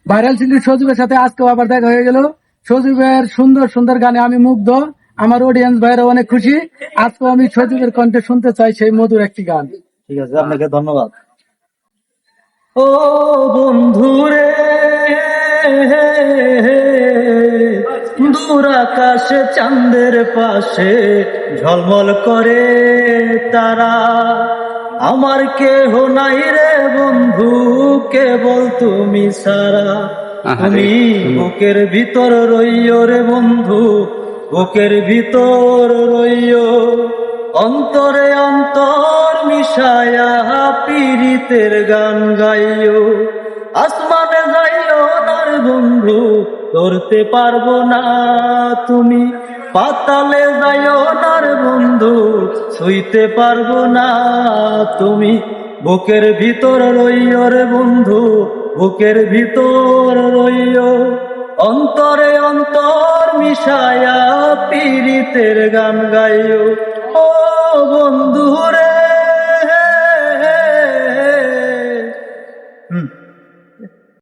Viral singer সজীবের সাথে আজকেও আবার দেখা হয়ে গেল। সজীবের সুন্দর সুন্দর গানে আমি মুগ্ধ, আমার অডিয়েন্স ভাইরা অনেক খুশি। আজকে আমি সজীবের কণ্ঠে শুনতে চাই সেই মধুর একটি গান। ঠিক আছে, আপনাকে ধন্যবাদ। ও বন্ধুরে, দূর আকাশে চাঁদের পাশে ঝলমল করে তারা, আমার কেহ নাই রে বন্ধু, কেবল তুমি সারা। তুমি বুকের ভিতর রইও রে বন্ধু, বুকের ভিতর রইও, অন্তরে অন্তর মিশায়া পীড়িতের গান গাইও। আসমানে যাইও না রে বন্ধু, ধরতে পারবো না তুমি, পাতালে যাইও না রে বন্ধু, ছুঁইতে পারবো না তুমি, বুকের ভিতর রইও রে বন্ধু, বুকের ভিতর রইও, অন্তরে অন্তর মিশায়া পীড়িতের গান গাইও। ও